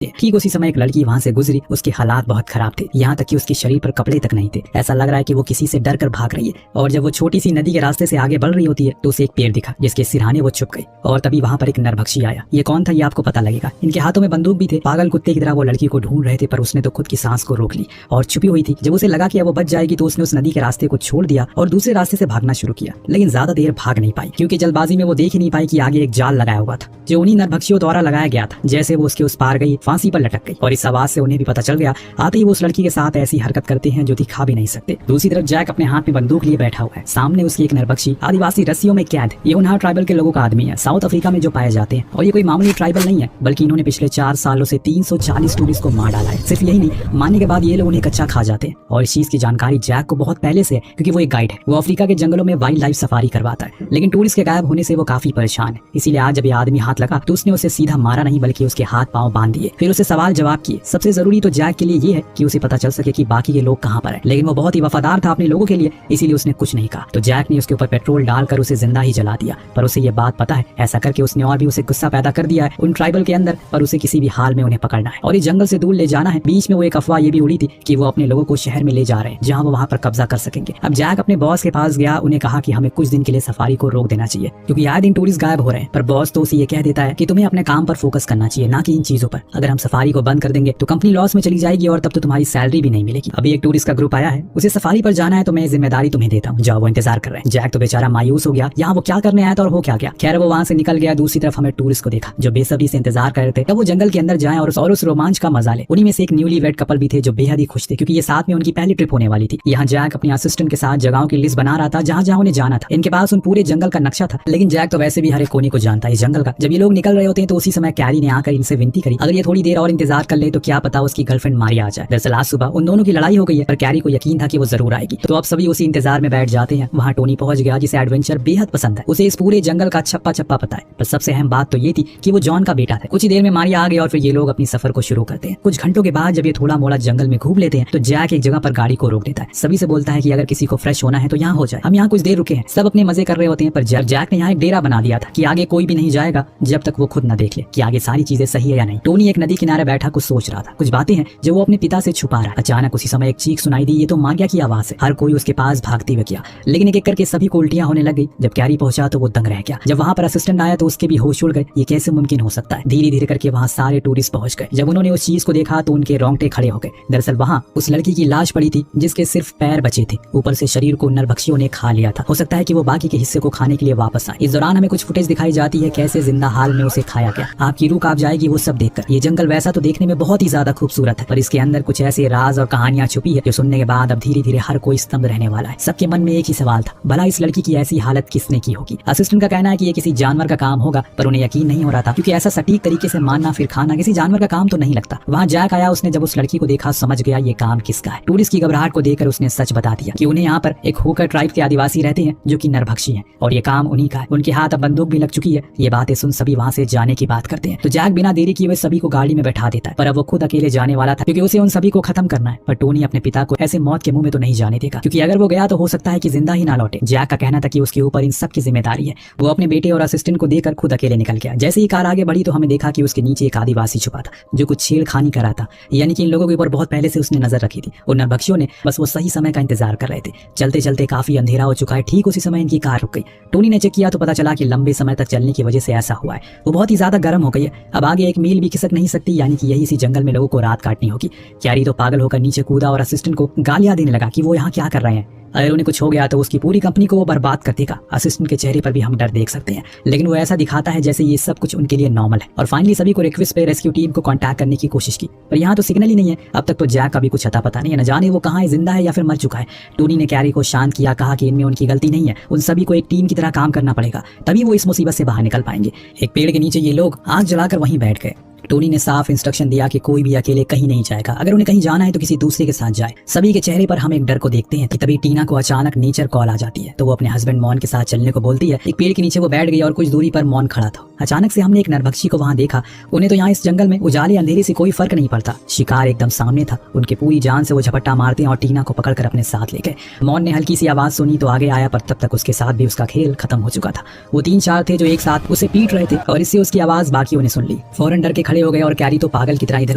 ठीक उसी समय एक लड़की वहाँ से गुजरी। उसके हालात बहुत खराब थे, यहाँ तक कि उसके शरीर पर कपड़े तक नहीं थे। ऐसा लग रहा है कि वो किसी से डर कर भाग रही है। और जब वो छोटी सी नदी के रास्ते से आगे बढ़ रही होती है तो उसे एक पेड़ दिखा जिसके सिरहाने वो छुप गई। और तभी वहाँ पर एक नरभक्षी आया। ये कौन था ये आपको पता लगेगा। इनके हाथों में बंदूक भी थे। पागल कुत्ते की तरह वो लड़की को ढूंढ रहे थे, पर उसने तो खुद की सांस को रोक ली और छुपी हुई थी। जब उसे लगा कि वो बच जाएगी तो उसने उस नदी के रास्ते को छोड़ दिया और दूसरे रास्ते से भागना शुरू किया। लेकिन ज्यादा देर भाग नहीं पाई क्योंकि जल्दबाजी में वो देख ही नहीं पाई कि आगे एक जाल लगाया हुआ था जो उन्हीं नरभक्षियों द्वारा लगाया गया था। जैसे वो उसके उस पार गई, फांसी पर लटक गई और इस आवाज से उन्हें भी पता चल गया। आते ही वो उस लड़की के साथ ऐसी हरकत करते हैं जो दिखा भी नहीं सकते। दूसरी तरफ जैक अपने हाथ में बंदूक लिए बैठा हुआ है। सामने उसकी एक नरभक्षी आदिवासी रस्सियों में कैद। ये उन्हार ट्राइबल के लोगों का आदमी है, साउथ अफ्रीका में जो पाए जाते हैं। और ये कोई मामूली ट्राइबल नहीं है, बल्कि इन्होंने पिछले 4 सालों से 340 टूरिस्ट को मार डाला है। सिर्फ यही नहीं, मारने के बाद ये लोग उन्हें कच्चा खा जाते हैं। और इस चीज की जानकारी जैक को बहुत पहले से है क्योंकि वो एक गाइड है। वो अफ्रीका के जंगलों में वाइल्ड लाइफ सफारी करवाता है। लेकिन टूरिस्ट के गायब होने से वो काफी परेशान है। इसीलिए आज जब ये आदमी हाथ लगा तो उसने उसे सीधा मारा नहीं, बल्कि उसके हाथ पांव बांध दिए, फिर उसे सवाल जवाब किए। सबसे जरूरी तो जैक के लिए ये है कि उसे पता चल सके कि बाकी के लोग कहाँ पर हैं। लेकिन वो बहुत ही वफादार था अपने लोगों के लिए, इसीलिए उसने कुछ नहीं कहा। तो जैक ने उसके ऊपर पेट्रोल डालकर उसे जिंदा ही जला दिया। पर उसे ये बात पता है, ऐसा करके उसने और भी उसे गुस्सा पैदा कर दिया है उन ट्राइबल के अंदर। पर उसे किसी भी हाल में उन्हें पकड़ना है और इस जंगल से दूर ले जाना है। बीच में वो एक अफवाह ये भी उड़ी थी कि वो अपने लोगों को शहर में ले जा रहे हैं जहाँ वो वहाँ पर कब्जा कर सकेंगे। अब जैक अपने बॉस के पास गया, उन्हें कहा कि हमें कुछ दिन के लिए सफारी को रोक देना चाहिए क्योंकि आए दिन टूरिस्ट गायब हो रहे हैं। पर बॉस तो उसे ये कह देता है कि तुम्हें अपने काम पर फोकस करना चाहिए, ना कि इन चीजों पर। अगर हम सफारी को बंद कर देंगे तो कंपनी लॉस में चली जाएगी और तब तो तुम्हारी सैलरी भी नहीं मिलेगी। अभी एक टूरिस्ट का ग्रुप आया है, उसे सफारी पर जाना है, तो मैं जिम्मेदारी तुम्हें देता हूँ, जाओ, वो इंतजार कर रहे हैं। जैक तो बेचारा मायूस हो गया, यहाँ वो क्या करने आया था और हो क्या गया। खैर वो वहाँ से निकल गया। दूसरी तरफ हमें टूरिस्ट को देखा जो बेसब्री से इंतजार कर रहे थे तब वो जंगल के अंदर जाएं और उस रोमांच का मजा ले। उन्हीं में से एक न्यूली वेड कपल भी थे जो बेहद ही खुश थे क्योंकि ये साथ में उनकी पहली ट्रिप होने वाली थी। यहाँ जैक अपनी असिस्टेंट के साथ जगहों की लिस्ट बना रहा था जहाँ जहाँ उन्हें जाना था। इनके पास उन पूरे जंगल का नक्शा था, लेकिन जैक तो वैसे भी हर एक कोने को जानता है इस जंगल का। जब ये लोग निकल रहे होते हैं तो उसी समय कैरी ने आकर इनसे विनती करी अगर ये थोड़ी देर और इंतजार कर ले तो क्या पता उसकी गर्लफ्रेंड मारिया आ जाए। दरअसल आज सुबह उन दोनों की लड़ाई हो गई है, पर कैरी को यकीन था कि वो जरूर आएगी। तो अब सभी उसी इंतजार में बैठ जाते हैं। वहाँ टोनी पहुंच गया जिसे एडवेंचर बेहद पसंद है। उसे इस पूरे जंगल का छप्पा छप्पा पता है। पर सबसे अहम बात तो ये थी कि वो जॉन का बेटा था। कुछ ही देर में मारिया आ गया और फिर ये लोग अपनी सफर को शुरू करते हैं। कुछ घंटों के बाद जब ये थोड़ा मोड़ा जंगल में घूम लेते हैं तो जैक एक जगह पर गाड़ी को रोक देता है। सभी से बोलता है कि अगर किसी को फ्रेश होना है तो यहाँ हो जाए, हम यहाँ कुछ देर रुके हैं। सब अपने मजे कर रहे होते हैं, पर जैक ने यहाँ एक डेरा बना दिया था कि आगे कोई भी नहीं जाएगा जब तक वो खुद न देख ले कि आगे सारी चीजें सही है या नहीं। टोनी एक नदी किनारे बैठा कुछ सोच रहा था, कुछ बातें हैं जो वो अपने पिता से छुपा रहा है। अचानक उसी समय एक चीख सुनाई दी। ये तो मारिया की आवाज है। हर कोई उसके पास भागते हुए गया, लेकिन एक एक करके सभी को उल्टियां होने लग गई। जब कैरी पहुंचा तो वो दंग रह गया। जब वहाँ पर असिस्टेंट आया तो उसके भी होश उड़ गए। ये कैसे मुमकिन हो सकता है। धीरे धीरे करके वहाँ सारे टूरिस्ट पहुंच गए। जब उन्होंने उस चीज को देखा तो उनके रोंगटे खड़े हो गए। दरअसल वहाँ उस लड़की की लाश पड़ी थी जिसके सिर्फ पैर बचे थे, ऊपर से शरीर को नरभक्षियों ने खा लिया था। हो सकता है कि वो बाकी के हिस्से को खाने के लिए वापस आए। इस दौरान हमें कुछ फुटेज दिखाई जाती है कैसे जिंदा हाल में उसे खाया गया। आपकी रूह कांप जाएगी वो सब देखकर। ये जंगल वैसा तो देखने में बहुत ही ज्यादा खूबसूरत है, पर इसके अंदर कुछ ऐसे राज और कहानियां छुपी है जो सुनने के बाद अब धीरे धीरे हर कोई स्तब्ध रहने वाला है। सबके मन में एक ही सवाल था, भला इस लड़की की ऐसी हालत किसने की होगी। असिस्टेंट का कहना है कि ये किसी जानवर का काम होगा, पर उन्हें यकीन नहीं हो रहा था क्योंकि ऐसा सटीक तरीके से मारना फिर खाना किसी जानवर का काम तो नहीं लगता। वहाँ जैक आया, उसने जब उस लड़की को देखा समझ गया ये काम किसका है। टूरिस्ट की घबराहट को देखकर उसने सच बता दिया कि उन्हें यहाँ पर एक होकर ट्राइब के आदिवासी रहते हैं जो कि नरभक्षी हैं और ये काम उन्हीं का है। उनके हाथ अब बंदूक भी लग चुकी है। ये बातें सुन सभी वहाँ से जाने की बात करते हैं। तो जैक बिना देरी किए हुए सभी को गाड़ी में बैठा देता है, पर अब वो खुद अकेले जाने वाला था क्योंकि उसे उन सभी को खत्म करना है। पर टोनी अपने पिता को ऐसे मौत के मुंह में तो नहीं जाने देगा क्योंकि अगर वो गया तो हो सकता है कि जिंदा ही ना लौटे। जैक का कहना था कि उसके ऊपर इन सब की जिम्मेदारी है। वो अपने बेटे और असिस्टेंट को देकर खुद अकेले निकल गया। जैसे ही कार आगे बढ़ी तो हमें देखा कि उसके नीचे एक आदिवासी छुपा था जो कुछ छेड़खानी कर रहा था, यानी कि इन लोगों के ऊपर बहुत पहले से उसने नजर रखी थी। उन नरभक्षियों ने बस वो सही समय का इंतजार कर रहे थे। चलते चलते काफी अंधेरा हो चुका है। ठीक उसी समय इनकी कार रुक गई। टोनी ने चेक किया तो पता चला कि लंबे समय तक चलने की वजह से ऐसा हुआ है। वो बहुत ही ज्यादा गर्म हो गई है। अब आगे एक मील भी खिसक नहीं सकती, यानी कि यही इसी जंगल में लोगों को रात काटनी होगी। कैरी तो पागल होकर नीचे कूदा और असिस्टेंट को गालियां देने लगा कि वो यहाँ क्या कर रहे हैं। अगर उन्हें कुछ हो गया तो उसकी पूरी कंपनी को वो बर्बाद कर देगा। असिस्टेंट के चेहरे पर भी हम डर देख सकते हैं, लेकिन वो ऐसा दिखाता है जैसे ये सब कुछ उनके लिए नॉर्मल है। और फाइनली सभी को रिक्वेस्ट पे रेस्क्यू टीम को कांटेक्ट करने की कोशिश की, पर यहाँ तो सिग्नल ही नहीं है। अब तक तो जैक का भी कुछ अता पता नहीं है, न जाने वो कहाँ है, जिंदा है या फिर मर चुका है। टोनी ने कैरी को शांत किया, कहा कि इनमें उनकी गलती नहीं है, उन सभी को एक टीम की तरह काम करना पड़ेगा, तभी वो इस मुसीबत से बाहर निकल पाएंगे। एक पेड़ के नीचे ये लोग आग जलाकर वहीं बैठ गए। टोनी ने साफ इंस्ट्रक्शन दिया कि कोई भी अकेले कहीं नहीं जाएगा। अगर उन्हें कहीं जाना है तो किसी दूसरे के साथ जाए। सभी के चेहरे पर हम एक डर को देखते हैं कि तभी टीना को अचानक नेचर कॉल आ जाती है, तो वो अपने हस्बैंड मॉन के साथ चलने को बोलती है। एक पेड़ के नीचे वो बैठ गई और कुछ दूरी पर मॉन खड़ा था। अचानक से हमने एक नरभक्षी को वहाँ देखा। उन्हें तो यहाँ इस जंगल में उजाले अंधेरे से कोई फर्क नहीं पड़ता, शिकार एकदम सामने था। उनके पूरी जान से वो झपट्टा मारते हैं और टीना को पकड़कर अपने साथ ले गए। मॉन ने हल्की सी आवाज सुनी तो आगे आया, पर तब तक उसके साथ भी उसका खेल खत्म हो चुका था। वो 3-4 थे जो एक साथ उसे पीट रहे थे और इससे उसकी आवाज बाकियों ने सुन ली। फौरन डर के खड़े खड़े हो गए और कैरी तो पागल की तरह इधर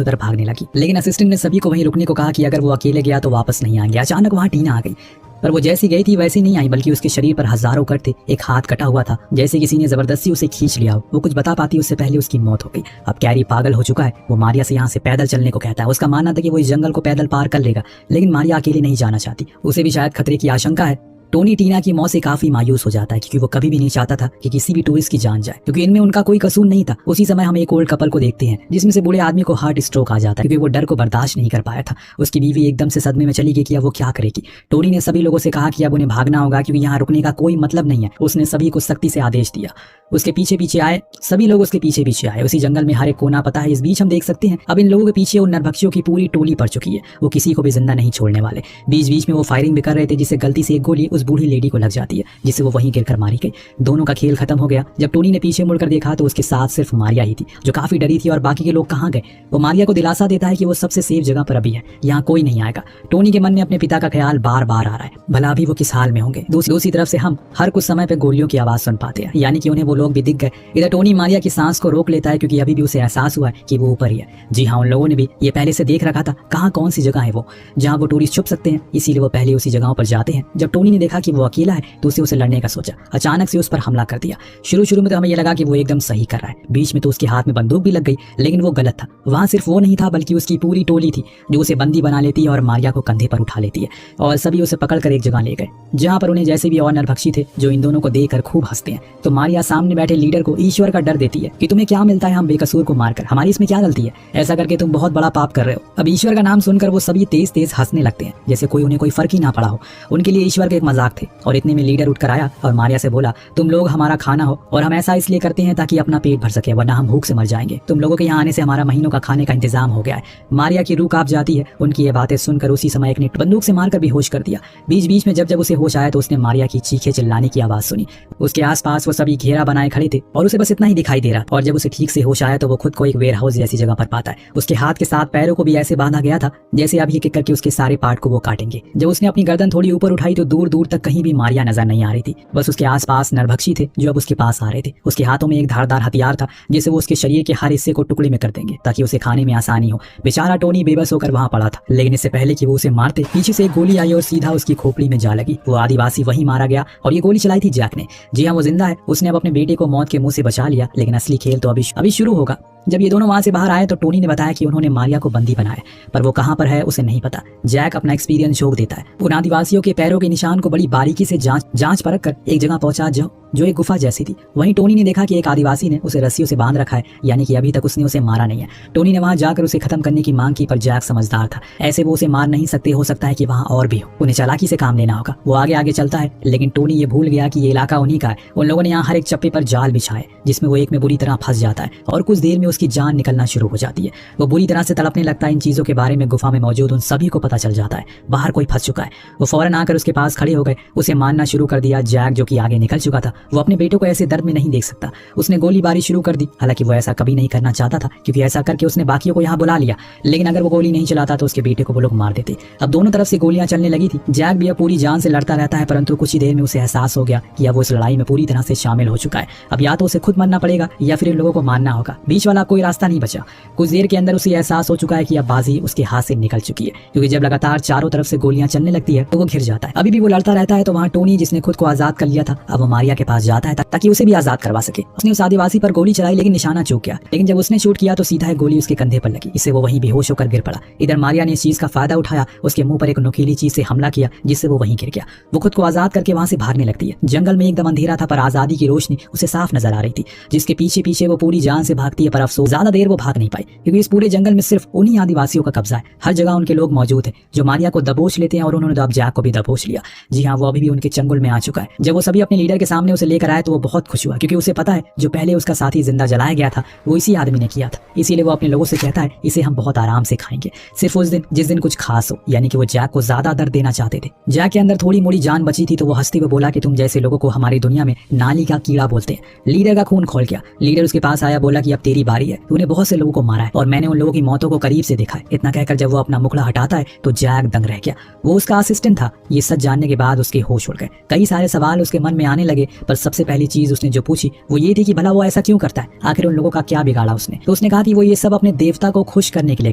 उधर भागने लगी। लेकिन असिस्टेंट ने सभी को वहीं रुकने को कहा कि अगर वो अकेले गया तो वापस नहीं आएंगे। अचानक वहाँ टीना आ गई, पर वो जैसी गई थी वैसी नहीं आई, बल्कि उसके शरीर पर हजारों कट थे। एक हाथ कटा हुआ था, जैसे किसी ने जबरदस्ती उसे खींच लिया हो। वो कुछ बता पाती उससे पहले उसकी मौत हो गई। अब कैरी पागल हो चुका है। वो मारिया से यहाँ से पैदल चलने को कहता है। उसका मानना था कि वो इस जंगल को पैदल पार कर लेगा, लेकिन मारिया अकेले नहीं जाना चाहती। उसे भी शायद खतरे की आशंका है। टोनी टीना की मौत से काफी मायूस हो जाता है, क्योंकि वो कभी भी नहीं चाहता था कि किसी भी टूरिस्ट की जान जाए, क्योंकि इनमें उनका कोई कसूर नहीं था। उसी समय हम एक ओल्ड कपल को देखते हैं जिसमें से बूढ़े आदमी को हार्ट स्ट्रोक आ जाता है, क्योंकि वो डर को बर्दाश्त नहीं कर पाया था। उसकी बीवी एकदम से सदमे में चली गई कि अब वो क्या करेगी। टोनी ने सभी लोगों से कहा कि अब उन्हें भागना होगा, क्योंकि यहाँ रुकने का कोई मतलब नहीं है। उसने सभी को सख्ती से आदेश दिया। उसके पीछे पीछे आए, सभी लोग उसके पीछे पीछे आए। उसी जंगल में हर एक कोना पता है। इस बीच हम देख सकते हैं अब इन लोगों के पीछे उन नरभक्षियों की पूरी टोली पड़ चुकी है। वो किसी को भी जिंदा नहीं छोड़ने वाले। बीच बीच में वो फायरिंग भी कर रहे थे, जिससे गलती से एक गोली उस बूढ़ी लेडी को लग जाती है, जिससे वो वहीं गिरकर मारी गई। दोनों का खेल खत्म हो गया। जब टोनी ने पीछे मुड़कर देखा तो उसके साथ सिर्फ मारिया ही थी, जो काफी डरी थी। और बाकी के लोग कहाँ गए? वो मारिया को दिलासा देता है कि वो सबसे सेफ जगह पर अभी है, यहाँ कोई नहीं आएगा। टोनी के मन में अपने पिता का ख्याल बार बार आ रहा है, भला अभी वो किस हाल में होंगे। दूसरी तरफ से हम हर कुछ समय पे गोलियों की आवाज सुन पाते हैं, यानी कि उन्हें वो लोग भी दिख गए। इधर टोनी मारिया की सांस को रोक लेता है, क्योंकि अभी भी उसे एहसास हुआ है कि वो ऊपर ही है। जी हाँ, उन लोगों ने भी ये पहले से देख रखा था कहाँ कौन सी जगह है वो जहाँ वो टूरिस्ट छुप सकते हैं, इसीलिए वो पहले उसी जगहों पर जाते हैं। जब टोनी ने देखा कि वो अकेला है तो उसे लड़ने का सोचा। अचानक से उस पर हमला कर दिया। शुरू में तो हमें ये लगा कि वो एकदम सही कर रहा है, बीच में तो उसके हाथ में बंदूक भी लग गई, लेकिन वो गलत था। वहाँ सिर्फ वो नहीं था, बल्कि उसकी पूरी टोली थी जो उसे बंदी बना लेती है और मारिया को कंधे पर उठा लेती है। और सभी उसे पकड़कर एक जगह ले गए, जहाँ पर उन्हें जैसे भी और नरभक्षी थे जो इन दोनों को देखकर खूब हंसते हैं। तो मारिया सामने बैठे लीडर को ईश्वर का डर देती है कि तुम्हें क्या मिलता है हम बेकसूर को मारकर, हमारी इसमें क्या गलती है, ऐसा करके तुम बहुत बड़ा पाप कर रहे हो। अब ईश्वर का नाम सुनकर वो सभी तेज तेज हंसने लगते हैं, जैसे कोई उन्हें कोई फर्क ही ना पड़ा हो। उनके लिए ईश्वर के एक मजाक थे। और इतने में लीडर उठकर आया और मारिया से बोला, तुम लोग हमारा खाना हो, और हम ऐसा इसलिए करते हैं ताकि अपना पेट भर सके, वरना हम भूख से मर जाएंगे। तुम लोगों के यहाँ आने से हमारा महीनों का खाने का इंतजाम हो गया है। मारिया की रूह कांप जाती है। उनकी ये बातें सुनकर उसी समय एक ने बंदूक से मारकर बेहोश कर दिया। बीच बीच में जब उसे होश आया तो उसने मारिया की चीखे चिल्लाने की आवाज सुनी। उसके आसपास वो सभी घेरा बनाए खड़े थे और उसे बस इतना ही दिखाई दे रहा। और जब उसे ठीक से होश आया तो वो खुद को एक वेयर हाउस जैसी जगह पर पाता है। उसके हाथ के साथ पैरों को भी ऐसे बांधा गया था जैसे अब एक एक करके उसके सारे पार्ट को वो काटेंगे। जब उसने अपनी गर्दन थोड़ी ऊपर उठाई तो दूर दूर तक कहीं भी मारिया नजर नहीं आ रही थी, बस उसके आसपास नरभक्षी थे जो अब उसके पास आ रहे थे। उसके हाथों में एक धारदार हथियार था जिससे वो उसके शरीर के हर हिस्से को टुकड़े में कर देंगे ताकि उसे खाने में आसानी हो। बेचारा टोनी बेबस होकर वहां पड़ा था, लेकिन इससे पहले कि वो उसे मारते पीछे से एक गोली आई और सीधा उसकी खोपड़ी में जा लगी। वो आदिवासी वहीं मारा गया और ये गोली चलाई थी जैक ने। जी हाँ, वो जिंदा है। उसने अब अपने बेटे को मौत के मुंह से बचा लिया, लेकिन असली खेल तो अभी शुरू होगा। जब ये दोनों वहां से बाहर आए तो टोनी ने बताया कि उन्होंने मारिया को बंदी बनाया, पर वो कहां पर है उसे नहीं पता। जैक अपना एक्सपीरियंस झोंक देता है। उन आदिवासियों के पैरों के निशान को बड़ी बारीकी से जांच परख कर एक जगह पहुंचा जो एक गुफा जैसी थी। वहीं टोनी ने देखा कि एक आदिवासी ने उसे रस्सियों से बांध रखा है, यानी कि अभी तक उसने उसे मारा नहीं है। टोनी ने वहां जाकर उसे खत्म करने की मांग की, पर जैक समझदार था, ऐसे वो उसे मार नहीं सकते। हो सकता है कि वहां और भी हो, उन्हें चालाकी से काम लेना होगा। वो आगे आगे चलता है, लेकिन टोनी ये भूल गया कि ये इलाका उन्हीं का है। उन लोगों ने यहाँ हर एक चप्पे पर जाल बिछाए, जिसमें वो एक में बुरी तरह फंस जाता है और कुछ देर में उसकी जान निकलना शुरू हो जाती है। वो बुरी तरह से तड़पने लगता है। इन चीजों के बारे में गुफा में मौजूद उन सभी को पता चल जाता है बाहर कोई फंस चुका है। वो फौरन आकर उसके पास खड़े हो गए, उसे मारना शुरू कर दिया। जैक जो कि आगे निकल चुका था, वो अपने बेटे को ऐसे दर्द में नहीं देख सकता। उसने गोलीबारी शुरू कर दी। हालांकि वो ऐसा कभी नहीं करना चाहता था, क्योंकि ऐसा करके उसने बाकियों को यहाँ बुला लिया, लेकिन अगर वो गोली नहीं चलाता तो उसके बेटे को वो लोग मार देते। अब दोनों तरफ से गोलियां चलने लगी थी। जैक भी अब पूरी जान से लड़ता रहता है, परंतु कुछ ही देर में उसे एहसास हो गया कि अब वो इस लड़ाई में पूरी तरह से शामिल हो चुका है। अब या तो उसे खुद मरना पड़ेगा या फिर इन लोगों को मारना होगा। बीच वाला कोई रास्ता नहीं बचा। कुछ देर के अंदर उसे एहसास हो चुका है कि अब बाजी उसके हाथ से निकल चुकी है, क्योंकि जब लगातार चारों तरफ से गोलियां चलने लगती है तो वो घिर जाता है। अभी भी वो लड़ता रहता है। तो वहाँ टोनी, जिसने खुद को आजाद कर लिया था, अब वो मारिया के पास जाता है ताकि उसे भी आजाद करवा सके। उसने उस आदिवासी पर गोली चलाई, लेकिन निशाना चूक गया। लेकिन जब उसने शूट किया तो सीधा एक गोली उसके कंधे पर लगी, इससे वो वहीं बेहोश होकर गिर पड़ा। इधर मारिया ने इस चीज का फायदा उठाया, उसके मुंह पर एक नुकीली चीज से हमला किया, जिससे वो वहीं गिर गया। वो खुद को आजाद करके वहां से भागने लगती है। जंगल में एकदम अंधेरा था, पर आजादी की रोशनी उसे साफ नजर आ रही थी, जिसके पीछे पीछे वो पूरी जान से भागती है। पर अफसोस ज्यादा देर वो भाग नहीं पाई, क्योंकि इस पूरे जंगल में सिर्फ उन्हीं आदिवासियों का कब्जा है। हर जगह उनके लोग मौजूद है जो मारिया को दबोच लेते हैं, और उन्होंने तो अब जैक को भी दबोच लिया। जी हाँ, वो अभी भी उनके चंगुल में आ चुका है। जब वो सभी अपने लीडर के सामने उसे लेकर आए तो वो बहुत खुश हुआ, क्योंकि उसे पता है जो पहले उसका साथी जिंदा जलाया गया था वो इसी आदमी ने किया था। इसीलिए वो अपने लोगों से कहता है इसे हम बहुत आराम से खाएंगे, सिर्फ उस दिन जिस दिन कुछ खास हो। यानी कि वो जैक को ज्यादा दर्द देना चाहते थे। जैक के अंदर थोड़ी मोड़ी जान बची थी, तो वो हंसते हुए बोला कि तुम जैसे लोगों को हमारी दुनिया में नाली का कीड़ा बोलते हैं। लीडर का खून खोल गया। लीडर उसके पास आया, बोला कि अब तेरी बारी अधिकारी है, तूने बहुत से लोगों को मारा है और मैंने उन लोगों की मौतों को करीब से देखा है। इतना कहकर जब वो अपना मुखड़ा हटाता है तो जैक दंग रह गया। वो उसका असिस्टेंट था। ये सच जानने के बाद उसके होश उड़ गए। कई सारे सवाल उसके मन में आने लगे, पर सबसे पहली चीज उसने जो पूछी वो ये थी कि भला वो ऐसा क्यों करता है, आखिर उन लोगों का क्या बिगाड़ा उसने। तो उसने कहा कि वो ये सब अपने देवता को खुश करने के लिए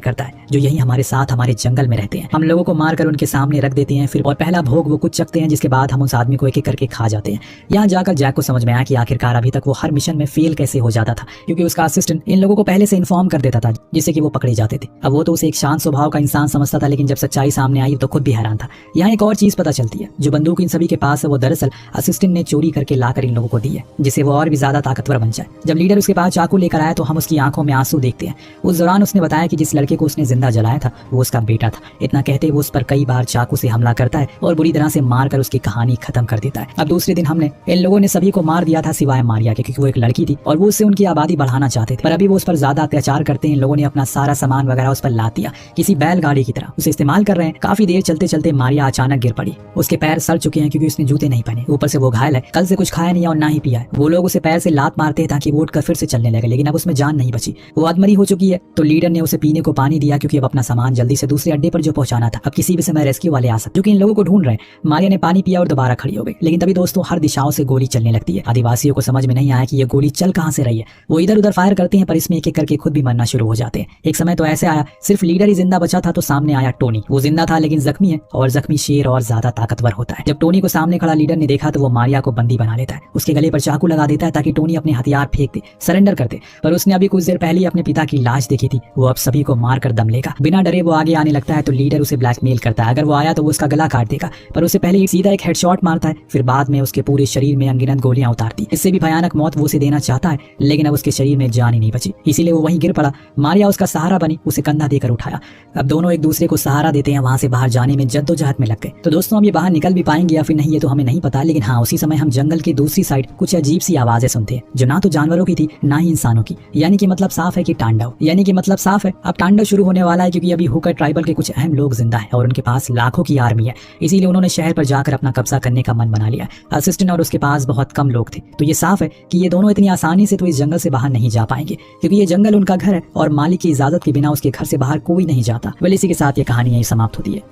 करता है, जो यही हमारे साथ हमारे जंगल में रहते हैं। हम लोगों को मारकर उनके सामने रख देते हैं, फिर और पहला भोग वो कुछ चखते हैं, जिसके बाद हम उस आदमी को एक एक करके खा जाते हैं। यहाँ जाकर जैक को समझ में आया कि आखिरकार अभी तक वो हर मिशन में फेल कैसे हो जाता था, क्योंकि उसका असिस्टेंट इन लोगों को पहले से इन्फॉर्म कर देता था, जिससे कि वो पकड़े जाते थे। अब वो तो उसे एक शांत स्वभाव का इंसान समझता था, लेकिन जब सच्चाई सामने आई तो खुद भी हैरान था। यहाँ एक और चीज पता चलती है, जो बंदूक इन सभी के पास है वो दरअसल असिस्टेंट ने चोरी करके लाकर इन लोगों को दी है, जिससे वो और भी ज्यादा ताकतवर बन जाए। जब लीडर उसके पास चाकू लेकर आया तो हम उसकी आंखों में आंसू देखते हैं। उस दौरान उसने बताया कि जिस लड़के को उसने जिंदा जलाया था वो उसका बेटा था। इतना कहते वो उस पर कई बार चाकू से हमला करता है और बुरी तरह से मारकर उसकी कहानी खत्म कर देता है। अब दूसरे दिन हमने इन लोगों ने सभी को मार दिया था सिवाय मारिया के, क्योंकि वो एक लड़की थी और वो उससे उनकी आबादी बढ़ाना चाहते थे। पर अभी वो उस पर ज्यादा अत्याचार करते हैं। इन लोगों ने अपना सारा सामान वगैरह उस पर लाद दिया, किसी बैलगाड़ी की तरह उसे इस्तेमाल कर रहे हैं। काफी देर चलते चलते मारिया अचानक गिर पड़ी। उसके पैर सड़ चुके हैं क्योंकि उसने जूते नहीं पहने, ऊपर से वो घायल है, कल से कुछ खाया नहीं और ना ही पिया है। वो लोग उसे पैर से लात मारते हैं ताकि वो उठकर फिर से चलने लगे, लेकिन अब उसमें जान नहीं बची, वो अधमरी हो चुकी है। तो लीडर ने उसे पीने को पानी दिया, क्योंकि अब अपना सामान जल्दी से दूसरे अड्डे पर जो पहुंचाना था, अब किसी भी समय रेस्क्यू वाले आ सकते, जो कि इन लोगों को ढूंढ रहे हैं। मारिया ने पानी पिया और दोबारा खड़ी हो गई, लेकिन तभी दोस्तों हर दिशाओं से गोली चलने लगती है। आदिवासियों को समझ में नहीं आया कि ये गोली चल कहां से रही है। वो इधर उधर फायर करते हैं, पर इसमें एक एक करके खुद भी मरना शुरू हो जाते हैं। एक समय तो ऐसे आया सिर्फ लीडर ही जिंदा बचा था, तो सामने आया टोनी। वो जिंदा था लेकिन जख्मी है, और जख्मी शेर और ज्यादा ताकतवर होता है। जब टोनी को सामने खड़ा लीडर ने देखा तो वो मारिया को बंदी बना लेता है, उसके गले पर चाकू लगा देता है ताकि टोनी अपने हथियार फेंक दे, सरेंडर कर दे। पर उसने अभी कुछ देर पहले अपने पिता की लाश देखी थी, वो अब सभी को मारकर दम लेगा। बिना डरे वो आगे आने लगता है तो लीडर उसे ब्लैकमेल करता है, अगर वो आया तो वो उसका गला काट देगा। पर उससे पहले सीधा एक हेडशॉट मारता है, फिर बाद में उसके पूरे शरीर में अनगिनत गोलियां उतारती। इससे भी भयानक मौत वो उसे देना चाहता है, लेकिन अब उसके शरीर में जान ही नहीं बची, इसीलिए वो वहीं गिर पड़ा। मारिया उसका सहारा बनी, उसे कंधा देकर उठाया। अब दोनों एक दूसरे को सहारा देते हैं, वहां से बाहर जाने में जद्दोजहद में लग गए। तो दोस्तों हम ये बाहर निकल भी पाएंगे या फिर नहीं, ये तो हमें नहीं पता, लेकिन हाँ उसी समय हम जंगल की दूसरी साइड कुछ अजीब सी आवाजें सुनते हैं, जो ना तो जानवरों की थी ना ही इंसानों की। यानी कि मतलब साफ है कि तांडव, यानी कि मतलब साफ है अब तांडव शुरू होने वाला है, क्योंकि अभी हुकर ट्राइबल के कुछ अहम लोग जिंदा हैं और उनके पास लाखों की आर्मी है। इसीलिए उन्होंने शहर पर जाकर अपना कब्जा करने का मन बना लिया। असिस्टेंट और उसके पास बहुत कम लोग थे, तो ये साफ है कि ये दोनों इतनी आसानी से तो इस जंगल से बाहर नहीं जा पाएंगे, क्योंकि ये जंगल उनका घर है और मालिक की इजाजत के बिना उसके घर से बाहर कोई नहीं जाता। वेल इसी के साथ ये कहानी यही समाप्त होती है।